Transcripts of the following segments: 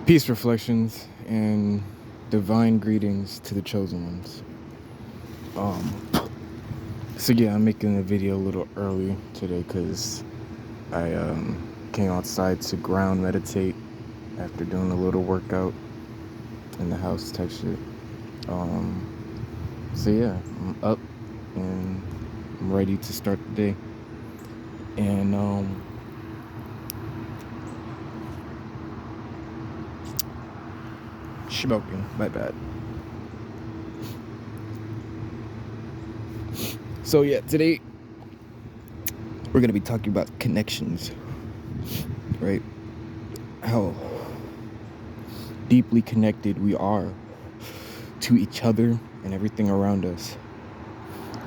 Peace reflections and divine greetings to the chosen ones. So yeah, I'm making the video a little early today because I came outside to ground meditate after doing a little workout in the house type shit. So yeah, I'm up and I'm ready to start the day. And smoking, my bad. So yeah, today we're gonna be talking about connections, right? How deeply connected we are to each other and everything around us,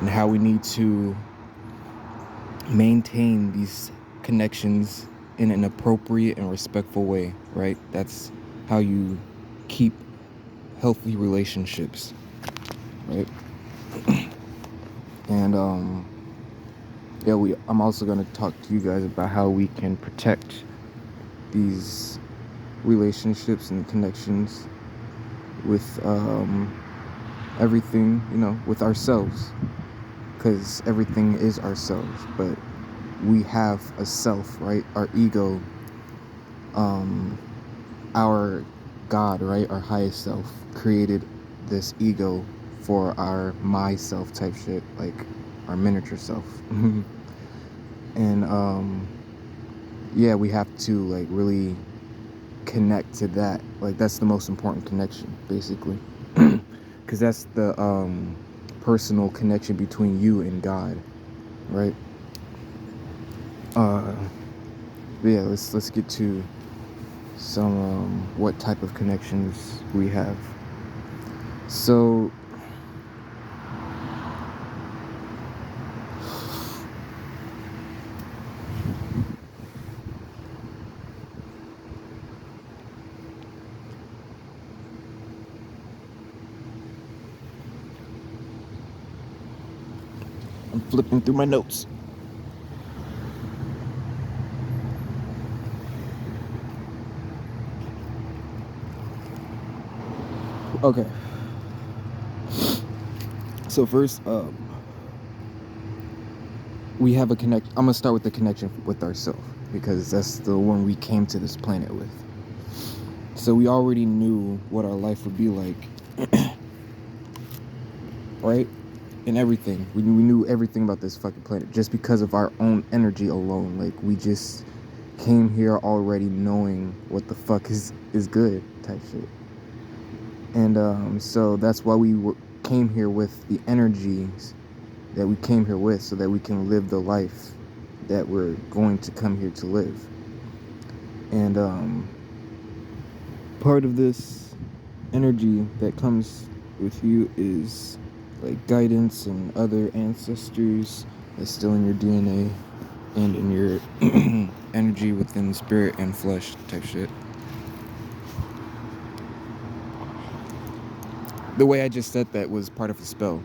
and how we need to maintain these connections in an appropriate and respectful way, right? That's how you keep healthy relationships, right? And I'm also going to talk to you guys about how we can protect these relationships and connections with everything, with ourselves, because everything is ourselves, but we have a self, right? Our ego, our God, right? Our highest self created this ego for our myself type shit, like our miniature self. And yeah, we have to like really connect to that. Like that's the most important connection, basically, because that's the personal connection between you and God, right? But yeah, let's get to some what type of connections we have. So I'm flipping through my notes. Okay. So first, we have a connect. I'm gonna start with the connection with ourselves because that's the one we came to this planet with. So we already knew what our life would be like, right? And everything. We knew everything about this fucking planet just because of our own energy alone. Like we just came here already knowing what the fuck is good type shit. And so that's why came here with the energies that we came here with, so that we can live the life that we're going to come here to live. And part of this energy that comes with you is like guidance and other ancestors that's still in your DNA and in your energy within spirit and flesh type shit. The way I just said that was part of a spell.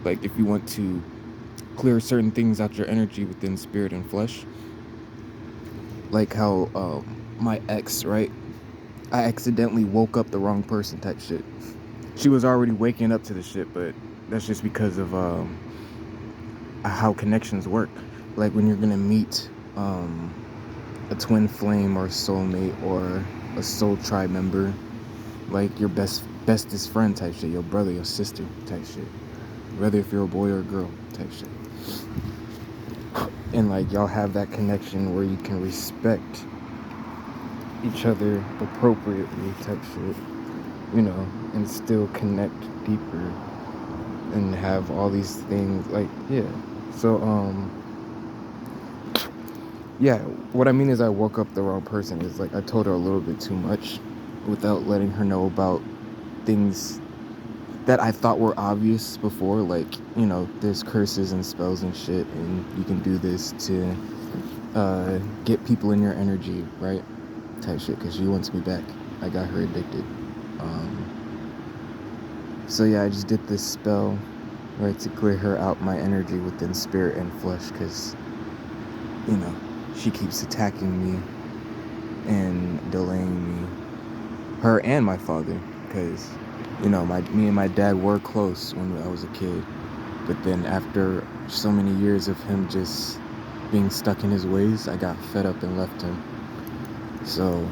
Like if you want to clear certain things out your energy within spirit and flesh, like how my ex, right? I accidentally woke up the wrong person type shit. She was already waking up to the shit, but that's just because of how connections work. Like when you're gonna meet a twin flame or soulmate or a soul tribe member, like your bestest friend type shit, your brother, your sister type shit, whether if you're a boy or a girl type shit. And like y'all have that connection where you can respect each other appropriately type shit, and still connect deeper and have all these things, like, yeah. So yeah, what I mean is I woke up the wrong person is like I told her a little bit too much without letting her know about things that I thought were obvious before, like, there's curses and spells and shit, and you can do this to get people in your energy, right? Type shit, because she wants me back. I got her addicted. So yeah, I just did this spell, right, to clear her out my energy within spirit and flesh, because, she keeps attacking me and delaying me, her and my father, because me and my dad were close when I was a kid, but then after so many years of him just being stuck in his ways, I got fed up and left him. So,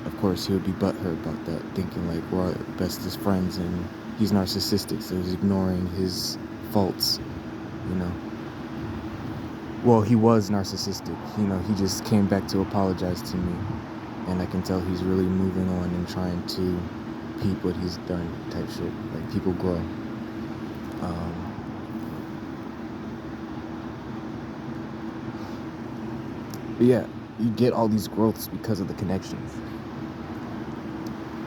of course he would be butthurt about that, thinking like we're bestest friends and he's narcissistic, so he's ignoring his faults, you know. Well, he was narcissistic, he just came back to apologize to me, and I can tell he's really moving on and trying to peep what he's done type shit. Like, people grow. But yeah, you get all these growths because of the connections.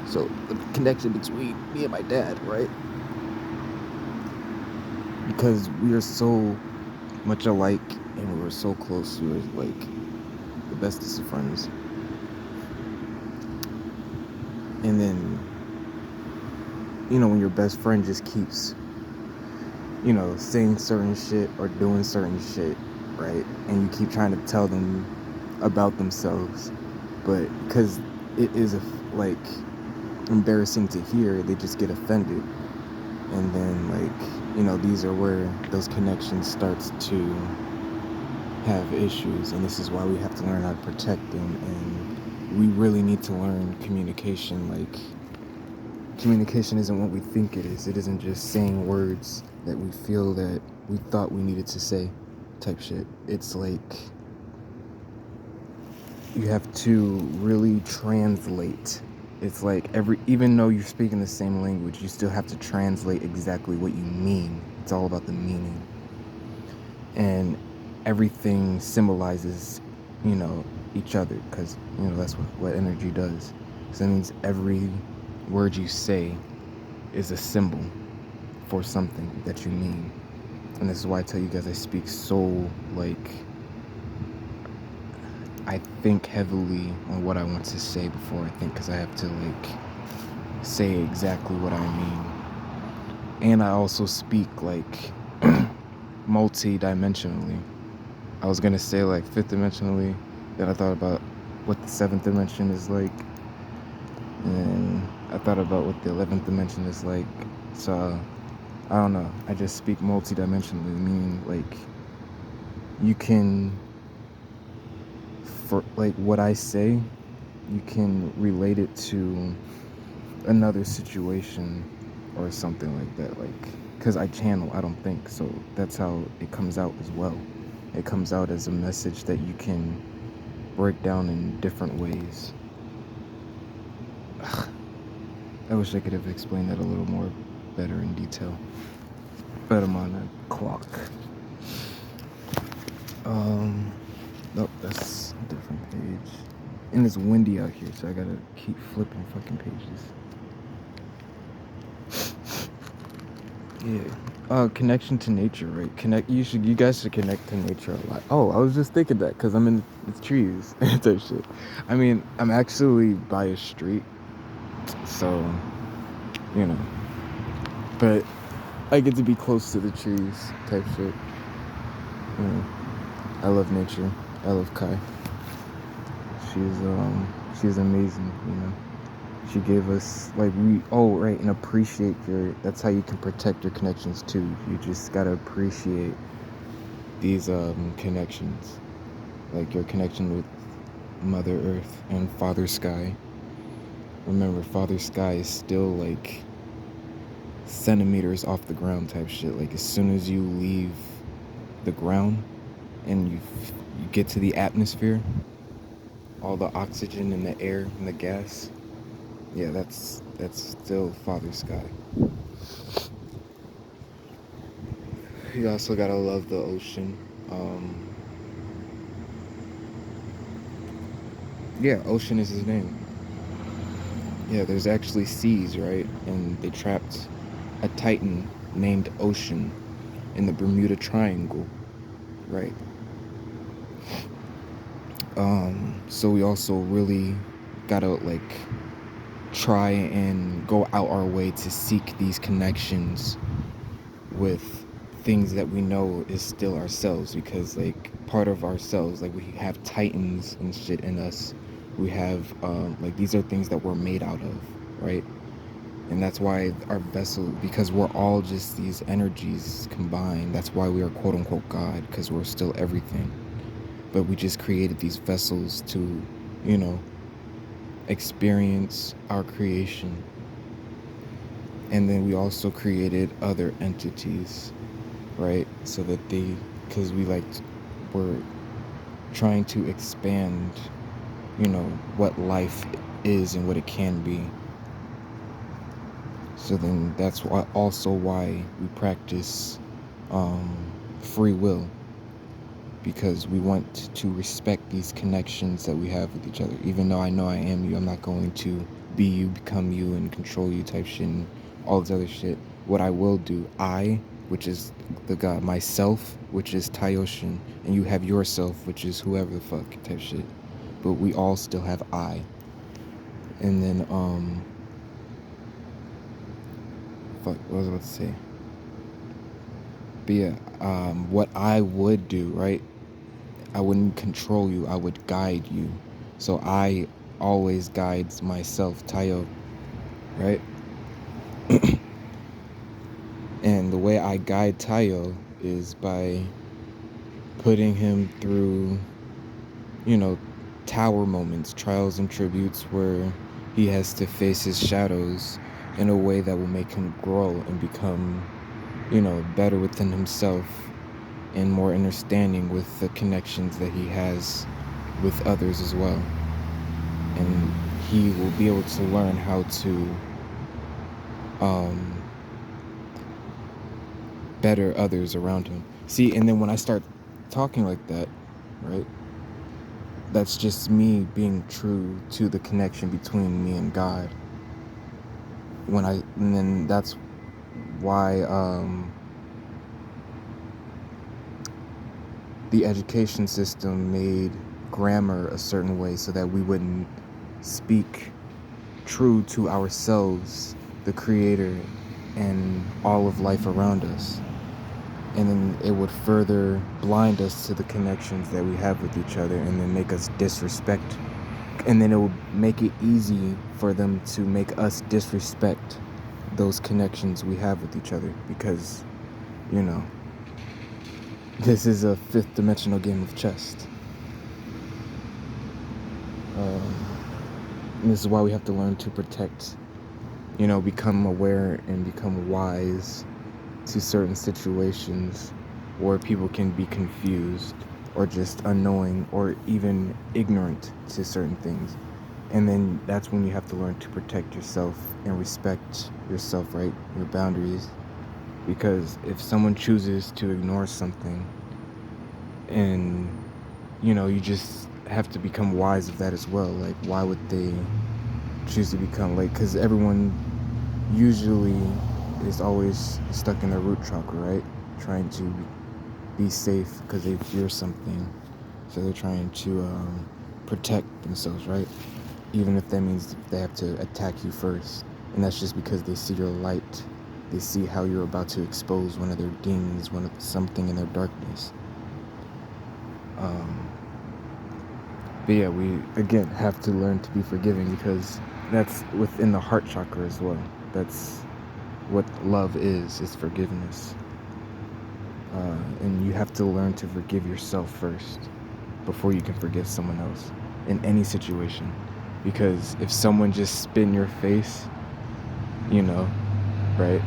So the connection between me and my dad, right? Because we are so much alike and we were so close, we were like the bestest of friends. And then, when your best friend just keeps, saying certain shit or doing certain shit, right? And you keep trying to tell them about themselves, but because it is like embarrassing to hear, they just get offended. And then these are where those connections starts to have issues, and this is why we have to learn how to protect them. And we really need to learn communication. Like, communication isn't what we think it is. It isn't just saying words that we feel that we thought we needed to say type shit. It's like you have to really translate. It's like even though you're speaking the same language, you still have to translate exactly what you mean. It's all about the meaning. And everything symbolizes, each other, because, that's what energy does. So that means every word you say is a symbol for something that you mean. And this is why I tell you guys I speak so, I think heavily on what I want to say before I think, because I have to say exactly what I mean. And I also speak multi-dimensionally. I was gonna say fifth dimensionally, then I thought about what the seventh dimension is like, and I thought about what the 11th dimension is like. So I don't know, I just speak multi-dimensionally, meaning you can, for what I say, you can relate it to another situation or something like that, because I channel, I don't think, so that's how it comes out as well. It comes out as a message that you can break down in different ways. I wish I could have explained that a little more better in detail, but I'm on a clock. Nope, that's a different page. And it's windy out here, so I gotta keep flipping fucking pages. Yeah. Connection to nature, right? You guys should connect to nature a lot. Oh, I was just thinking that because I'm in the trees type shit. I mean, I'm actually by a street, so but I get to be close to the trees type shit. I love nature. I love Kai. She's amazing, She gave us and appreciate that's how you can protect your connections too. You just gotta appreciate these connections, like your connection with Mother Earth and Father Sky. Remember, Father Sky is still centimeters off the ground type shit. Like, as soon as you leave the ground and you get to the atmosphere, all the oxygen in the air and the gas, yeah, that's still Father Sky. You also gotta love the ocean. Yeah, Ocean is his name. Yeah, there's actually seas, right? And they trapped a titan named Ocean in the Bermuda Triangle, right? So we also really gotta try and go out our way to seek these connections with things that we know is still ourselves, because part of ourselves, we have titans and shit in us We have like these are things that we're made out of, right? And that's why our vessel, because we're all just these energies combined, that's why we are quote unquote God, because we're still everything. But we just created these vessels to, you know, experience our creation. And then we also created other entities, right? So that they, because we're trying to expand, you know, what life is and what it can be. So then that's why also why we practice free will, because we want to respect these connections that we have with each other. Even though I know I am you, I'm not going to be you, become you, and control you type shit and all this other shit. What I will do, I, which is the God, myself, which is Taioshin, and you have yourself, which is whoever the fuck type shit. But we all still have I. And then, fuck, what was I about to say? But yeah, what I would do, right? I wouldn't control you, I would guide you. So I always guides myself, Tayo, right? And the way I guide Tayo is by putting him through, you know, tower moments, trials and tributes where he has to face his shadows in a way that will make him grow and become, you know, better within himself and more understanding with the connections that he has with others as well. And he will be able to learn how to better others around him. See, and then when I start talking like that, right, that's just me being true to the connection between me and God. And then that's why the education system made grammar a certain way so that we wouldn't speak true to ourselves, the creator, and all of life around us. And then it would further blind us to the connections that we have with each other, and then make us disrespect. And then it will make it easy for them to make us disrespect those connections we have with each other, because, you know, this is a fifth dimensional game of chess. And this is why we have to learn to protect, you know, become aware and become wise to certain situations where people can be confused or just unknowing or even ignorant to certain things. And then that's when you have to learn to protect yourself and respect yourself, right? Your boundaries. Because if someone chooses to ignore something, and, you know, you just have to become wise of that as well. Like, why would they choose to become, like, because everyone usually is always stuck in their root chakra, right? Trying to be safe because they fear something. So they're trying to protect themselves, right? Even if that means they have to attack you first. And that's just because they see your light. They see how you're about to expose one of their demons, something in their darkness. But yeah, we again have to learn to be forgiving, because that's within the heart chakra as well. That's what love is forgiveness. And you have to learn to forgive yourself first before you can forgive someone else in any situation. Because if someone just spit in your face, you know, right?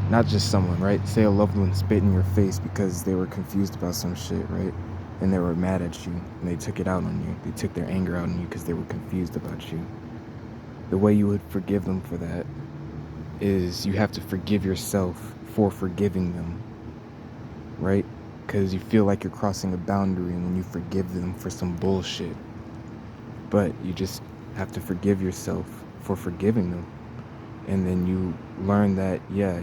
Not just someone, right? Say a loved one spit in your face because they were confused about some shit, right? And they were mad at you, and they took it out on you. They took their anger out on you because they were confused about you. The way you would forgive them for that is you have to forgive yourself for forgiving them, right? Because you feel like you're crossing a boundary when you forgive them for some bullshit. But you just have to forgive yourself for forgiving them. And then you learn that, yeah,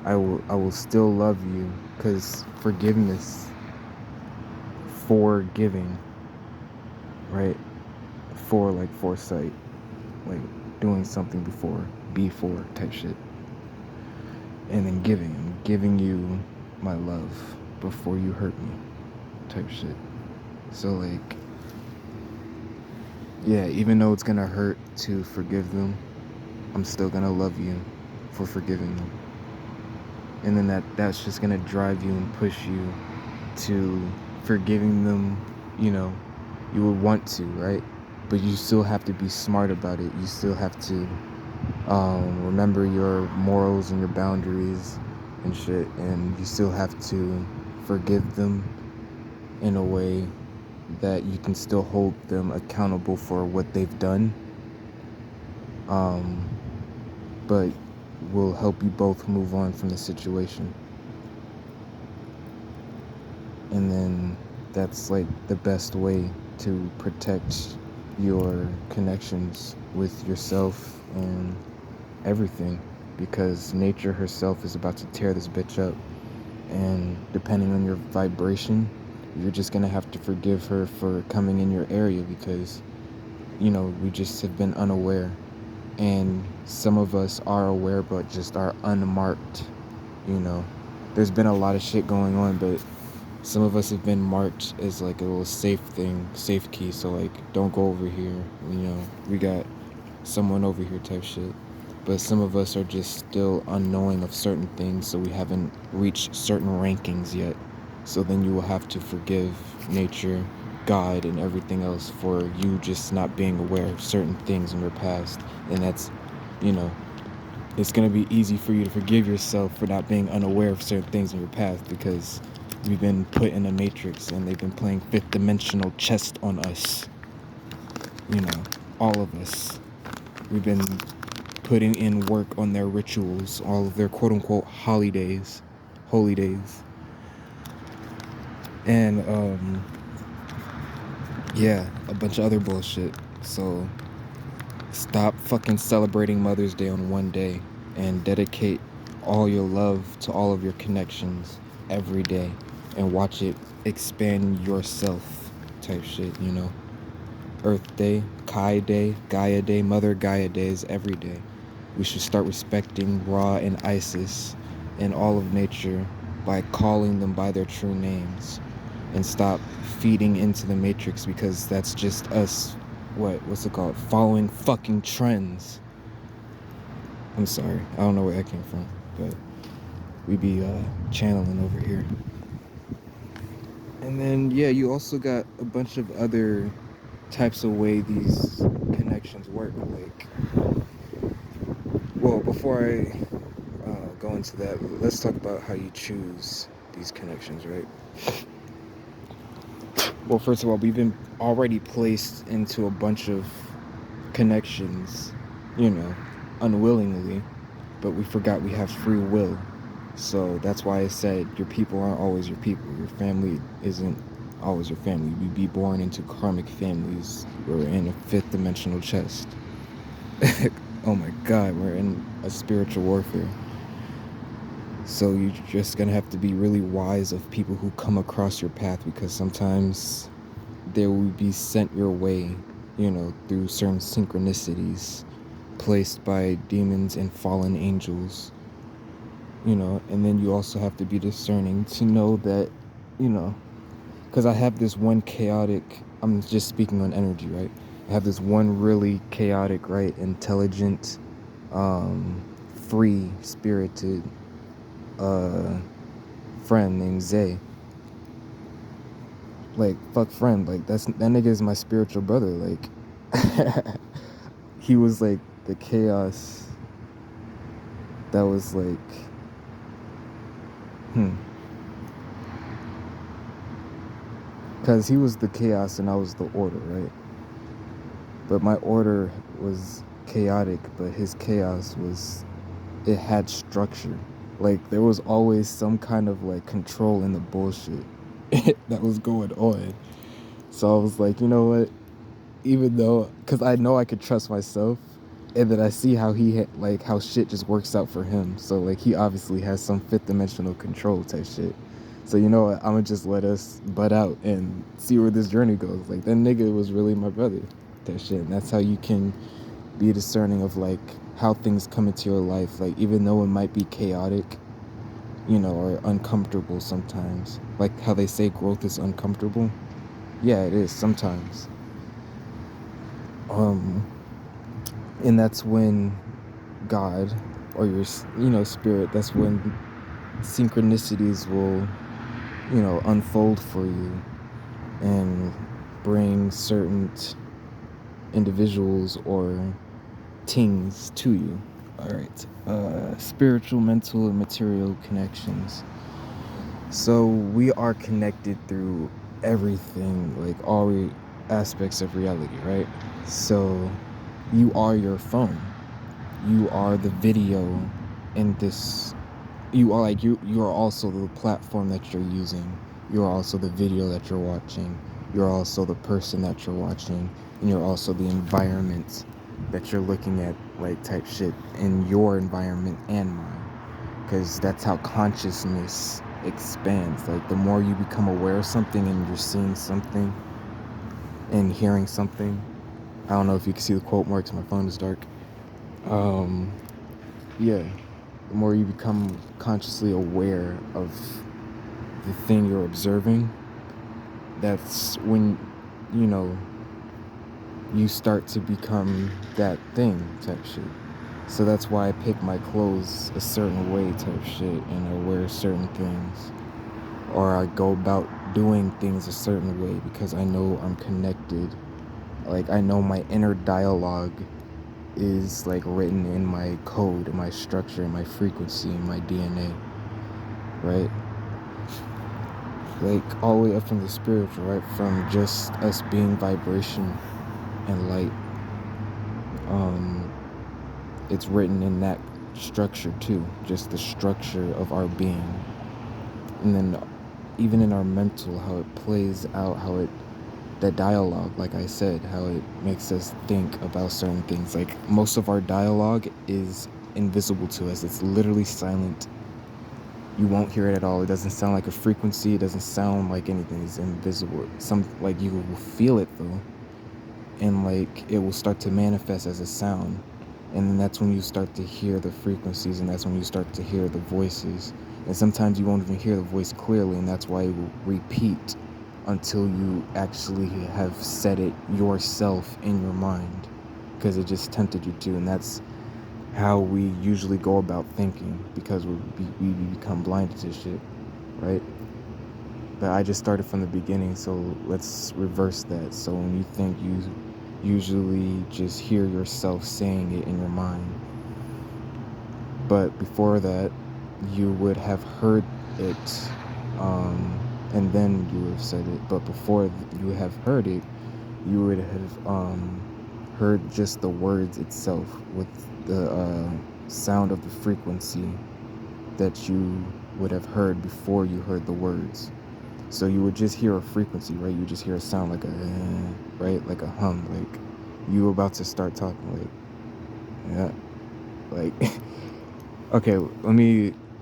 I will still love you, because forgiveness, forgiving, right? For like foresight, like doing something before type shit. And then giving you my love before you hurt me type shit. So like, Yeah, even though it's gonna hurt to forgive them, I'm still gonna love you for forgiving them. And then that's just gonna drive you and push you to forgiving them. You know, you would want to, right? But you still have to be smart about it. You still have to remember your morals and your boundaries and shit, and you still have to forgive them in a way that you can still hold them accountable for what they've done, um, but will help you both move on from the situation. And then that's like the best way to protect your connections with yourself and everything, because nature herself is about to tear this bitch up, and depending on your vibration, you're just gonna have to forgive her for coming in your area, because you know we just have been unaware, and some of us are aware but just are unmarked. You know, there's been a lot of shit going on, but some of us have been marked as like a little safe thing, safe key, so like don't go over here, you know, we got someone over here type shit. But some of us are just still unknowing of certain things, so we haven't reached certain rankings yet. So then you will have to forgive nature, God, and everything else for you just not being aware of certain things in your past. And that's, you know, it's going to be easy for you to forgive yourself for not being unaware of certain things in your past, because we've been put in a matrix and they've been playing fifth dimensional chess on us. You know, all of us. We've been putting in work on their rituals, all of their quote unquote holidays, holy days. And yeah, a bunch of other bullshit. So stop fucking celebrating Mother's Day on one day and dedicate all your love to all of your connections every day, and watch it expand yourself type shit, you know. Earth Day, Kai Day, Gaia Day, Mother Gaia Days every day. We should start respecting Ra and Isis and all of nature by calling them by their true names, and stop feeding into the matrix, because that's just us, what's it called, following fucking trends. I'm sorry, I don't know where that came from, but we be channeling over here. And then yeah, you also got a bunch of other types of way these connections work. Like, well, before I go into that, let's talk about how you choose these connections, right? Well, first of all, we've been already placed into a bunch of connections, you know, unwillingly, but we forgot we have free will. So that's why I said your people aren't always your people. Your family isn't always your family. We be born into karmic families. We're in a fifth dimensional chest. Oh my God, we're in a spiritual warfare. So you're just gonna have to be really wise of people who come across your path, because sometimes they will be sent your way, you know, through certain synchronicities placed by demons and fallen angels, you know. And then you also have to be discerning to know that, you know, because I have this one chaotic, I'm just speaking on energy, right? I have this one really chaotic, right, intelligent, free spirited friend named Zay. Like, fuck friend, like that nigga is my spiritual brother. Like he was like the chaos that was like because he was the chaos and I was the order, right? But my order was chaotic, but his chaos was, it had structure. Like, there was always some kind of like control in the bullshit that was going on. So I was like, you know what, even though, because I know I could trust myself, and then I see how like how shit just works out for him. So like he obviously has some fifth dimensional control type shit. So you know what, I'm gonna just let us butt out and see where this journey goes. Like, that nigga was really my brother type shit. And that's how you can be discerning of like how things come into your life. Like, even though it might be chaotic, you know, or uncomfortable sometimes, like how they say growth is uncomfortable. Yeah, it is sometimes. Um, and that's when God or your, spirit, that's when synchronicities will, unfold for you and bring certain individuals or things to you. All right. Spiritual, mental, and material connections. So we are connected through everything, like all aspects of reality, right? So you are your phone. You are the video in this. You are like you are also the platform that you're using. You're also the video that you're watching. You're also the person that you're watching, and you're also the environment that you're looking at, like type shit in your environment and mine. Because that's how consciousness expands. Like the more you become aware of something and you're seeing something and hearing something. I don't know if you can see the quote marks. My phone is dark. Um, yeah. The more you become consciously aware of the thing you're observing, that's when, you know, you start to become that thing type shit. So that's why I pick my clothes a certain way type shit and I wear certain things. Or I go about doing things a certain way because I know I'm connected. Like I know my inner dialogue is like written in my code, in my structure, in my frequency, in my DNA, right? Like all the way up from the spiritual, right? From just us being vibration and light. It's written in that structure too, just the structure of our being. And then even in our mental, how it plays out, that dialogue, like I said, how it makes us think about certain things. Like most of our dialogue is invisible to us. It's literally silent. You won't hear it at all. It doesn't sound like a frequency. It doesn't sound like anything. It's invisible. Like you will feel it though. And like it will start to manifest as a sound. And then that's when you start to hear the frequencies and that's when you start to hear the voices. And sometimes you won't even hear the voice clearly, and that's why it will repeat until you actually have said it yourself in your mind because it just tempted you to. And that's how we usually go about thinking because we become blinded to shit, right? But I just started from the beginning, so let's reverse that. So when you think, you usually just hear yourself saying it in your mind. But before that, you would have heard it, and then you would have said it. But before you have heard it, you would have heard just the words itself with the sound of the frequency that you would have heard before you heard the words. So you would just hear a frequency, right? You just hear a sound like right? Like a hum, like you about to start talking, like, yeah, like, okay,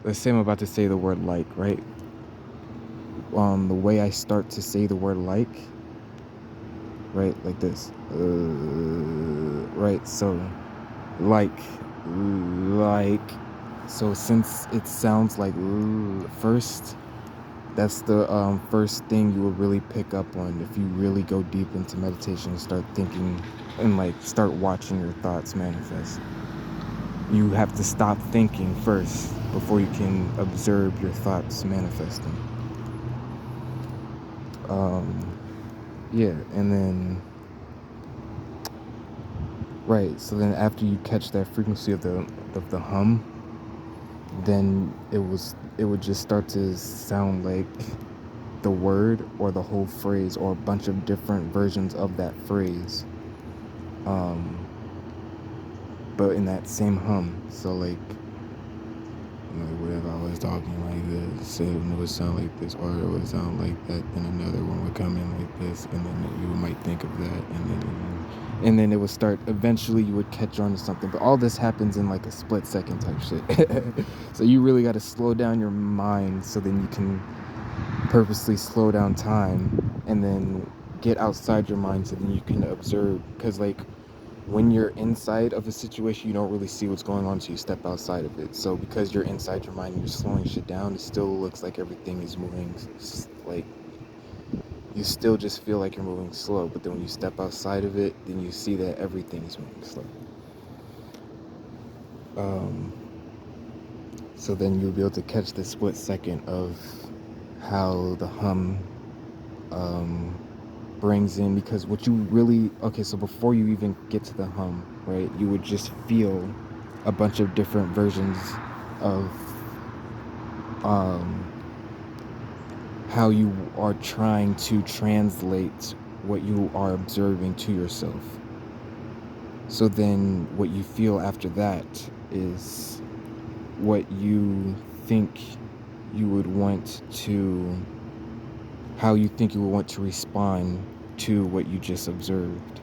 let's say I'm about to say the word like, right? The way I start to say the word like, right? Like this, right? So, like, so since it sounds like first, that's the first thing you will really pick up on if you really go deep into meditation and start thinking and like start watching your thoughts manifest. You have to stop thinking first before you can observe your thoughts manifesting. Yeah, and then right, so then after you catch that frequency of the hum, then it would just start to sound like the word or the whole phrase or a bunch of different versions of that phrase, but in that same hum. So like whatever I was talking like this, it would sound like this, or it would sound like that, then another one would come in like this, and then you might think of that, and then it would start, eventually you would catch on to something. But all this happens in like a split second type shit. So you really got to slow down your mind so then you can purposely slow down time and then get outside your mind so then you can observe. Because like when you're inside of a situation, you don't really see what's going on until you step outside of it. So because you're inside your mind and you're slowing shit down, it still looks like everything is moving like you still just feel like you're moving slow, but then when you step outside of it, then you see that everything's moving slow. So then you'll be able to catch the split second of how the hum brings in, because what you really, okay, so before you even get to the hum, right, you would just feel a bunch of different versions of how you are trying to translate what you are observing to yourself. So then what you feel after that is what you think you would want to, how you think you would want to respond to what you just observed.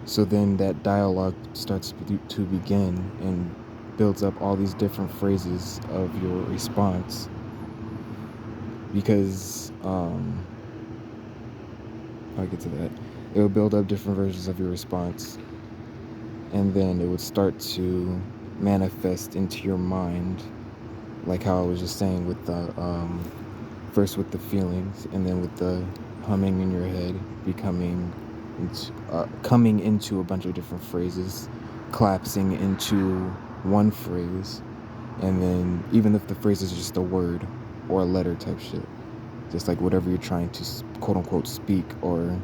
So then that dialogue starts to begin and builds up all these different phrases of your response. Because, I'll get to that. It will build up different versions of your response. And then it would start to manifest into your mind, like how I was just saying with the, first with the feelings, and then with the humming in your head, coming into a bunch of different phrases, collapsing into one phrase, and then even if the phrase is just a word or a letter type shit, just like whatever you're trying to quote unquote speak or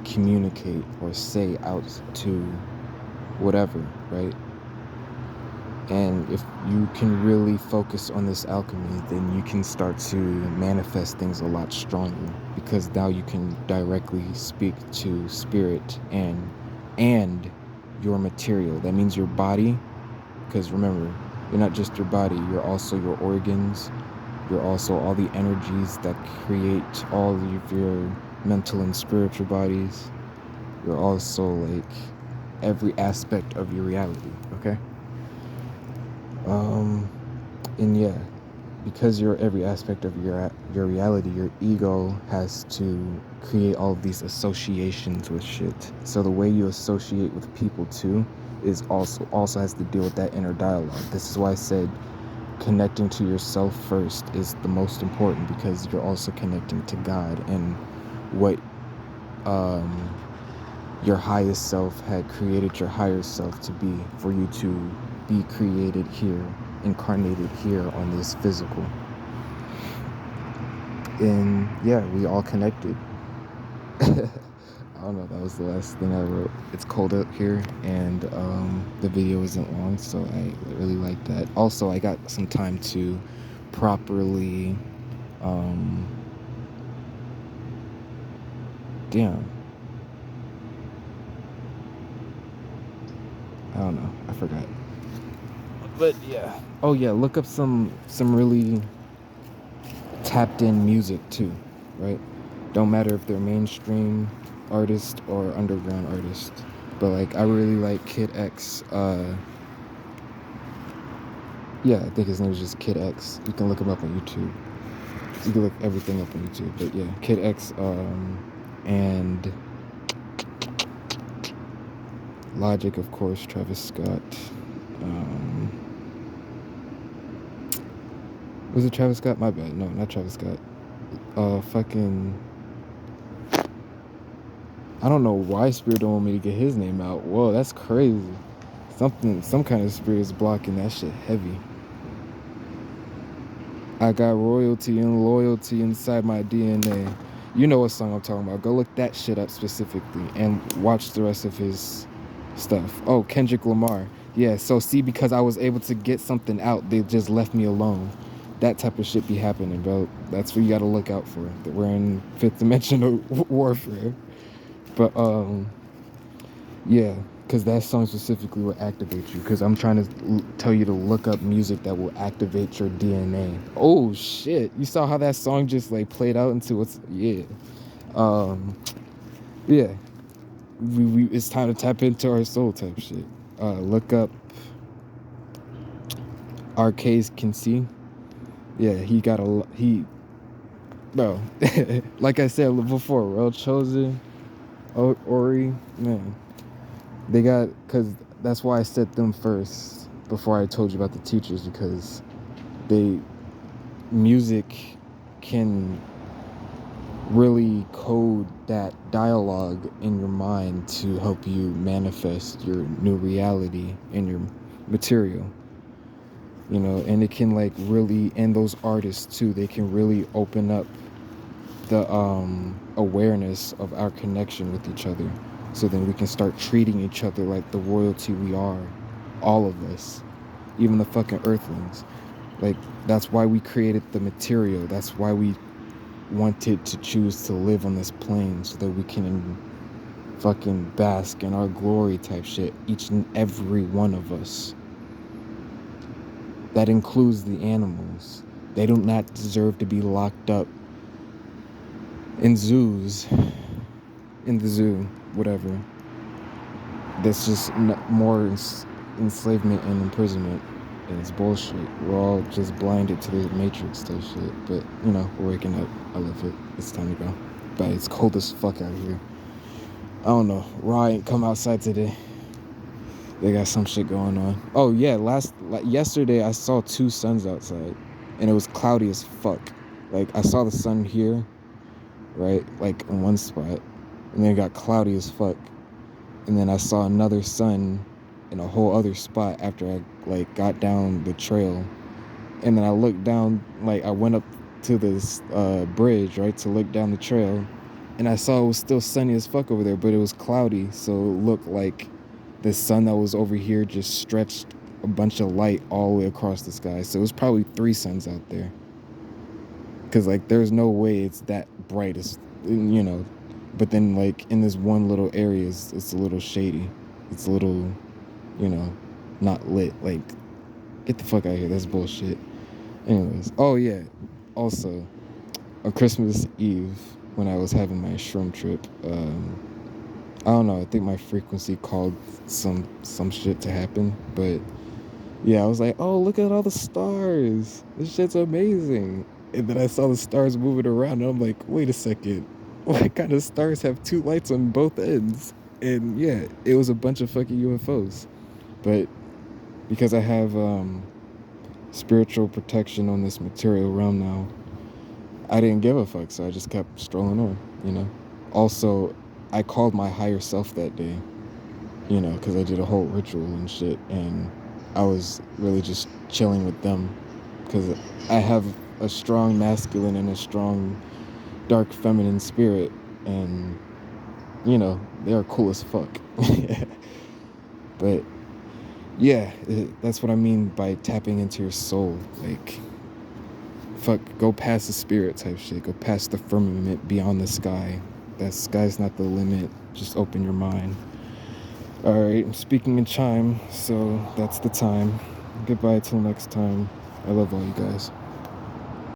communicate or say out to whatever, right? And if you can really focus on this alchemy, then you can start to manifest things a lot stronger, because now you can directly speak to spirit and your material. That means your body, because remember, you're not just your body, you're also your organs, you're also all the energies that create all of your mental and spiritual bodies. You're also like every aspect of your reality, okay? And yeah, because you're every aspect of your reality, your ego has to create all of these associations with shit. So the way you associate with people too is also has to deal with that inner dialogue. This is why I said connecting to yourself first is the most important, because you're also connecting to God and what your highest self had created your higher self to be, for you to be created here, incarnated here on this physical. And yeah, we all connected. I don't know, that was the last thing I wrote. It's cold out here, and the video isn't long, so I really like that. Also, I got some time to properly damn, I don't know, I forgot. But yeah, oh yeah, look up some really tapped in music too, right? Don't matter if they're mainstream artists or underground artists, but like I really like Kid X. Yeah, I think his name is just Kid X. You can look him up on YouTube. You can look everything up on YouTube. But yeah, Kid X, and Logic, of course, Travis Scott. Was it Travis Scott? My bad. No, not Travis Scott. Fucking, I don't know why Spirit don't want me to get his name out. Whoa, that's crazy. Some kind of spirit is blocking that shit heavy. I got royalty and loyalty inside my DNA. You know what song I'm talking about. Go look that shit up specifically and watch the rest of his stuff. Oh, Kendrick Lamar. Yeah, so see, because I was able to get something out, they just left me alone. That type of shit be happening, bro. That's what you gotta look out for. That we're in fifth dimensional warfare. But yeah, because that song specifically will activate you, because I'm trying to tell you to look up music that will activate your DNA. Oh shit, you saw how that song just like played out into what's, yeah. Yeah, it's time to tap into our soul type shit. Look up Arcades Can See. Yeah, he got bro, like I said before, World Chosen, Ori, man. They got, because that's why I said them first before I told you about the teachers, because music can really code that dialogue in your mind to help you manifest your new reality in your material. You know, and it can like really, and those artists too, they can really open up the awareness of our connection with each other, so then we can start treating each other like the royalty we are, all of us, even the fucking earthlings. Like, that's why we created the material. That's why we wanted to choose to live on this plane, so that we can fucking bask in our glory type shit, each and every one of us. That includes the animals. They do not deserve to be locked up in zoos, in the zoo, whatever. That's just more enslavement and imprisonment, and it's bullshit. We're all just blinded to the Matrix type shit. But you know, we're waking up. I love it. It's time to go. But it's cold as fuck out here. I don't know. Raw ain't come outside today. They got some shit going on. Oh yeah, yesterday I saw 2 suns outside, and it was cloudy as fuck. Like, I saw the sun here, right, like in one spot, and then it got cloudy as fuck. And then I saw another sun in a whole other spot after I like got down the trail. And then I looked down, like I went up to this bridge, right, to look down the trail, and I saw it was still sunny as fuck over there, but it was cloudy, so it looked like the sun that was over here just stretched a bunch of light all the way across the sky. So it was probably 3 suns out there, because like there's no way it's that bright, as you know. But then like in this one little area, it's a little shady, it's a little, you know, not lit. Like, get the fuck out of here, that's bullshit. Anyways, oh yeah, also on Christmas Eve, when I was having my shroom trip, I don't know, I think my frequency called some shit to happen. But yeah, I was like, oh, look at all the stars, this shit's amazing. And then I saw the stars moving around, and I'm like, wait a second, what kind of stars have 2 lights on both ends? And yeah, it was a bunch of fucking UFOs. But because I have spiritual protection on this material realm now, I didn't give a fuck, so I just kept strolling on, you know. Also, I called my higher self that day, you know, because I did a whole ritual and shit, and I was really just chilling with them, because I have a strong masculine and a strong dark feminine spirit, and, you know, they are cool as fuck. But yeah, that's what I mean by tapping into your soul. Like, fuck, go past the spirit type shit. Go past the firmament, beyond the sky. That sky's not the limit. Just open your mind. Alright, I'm speaking in chime, so that's the time. Goodbye till next time. I love all you guys.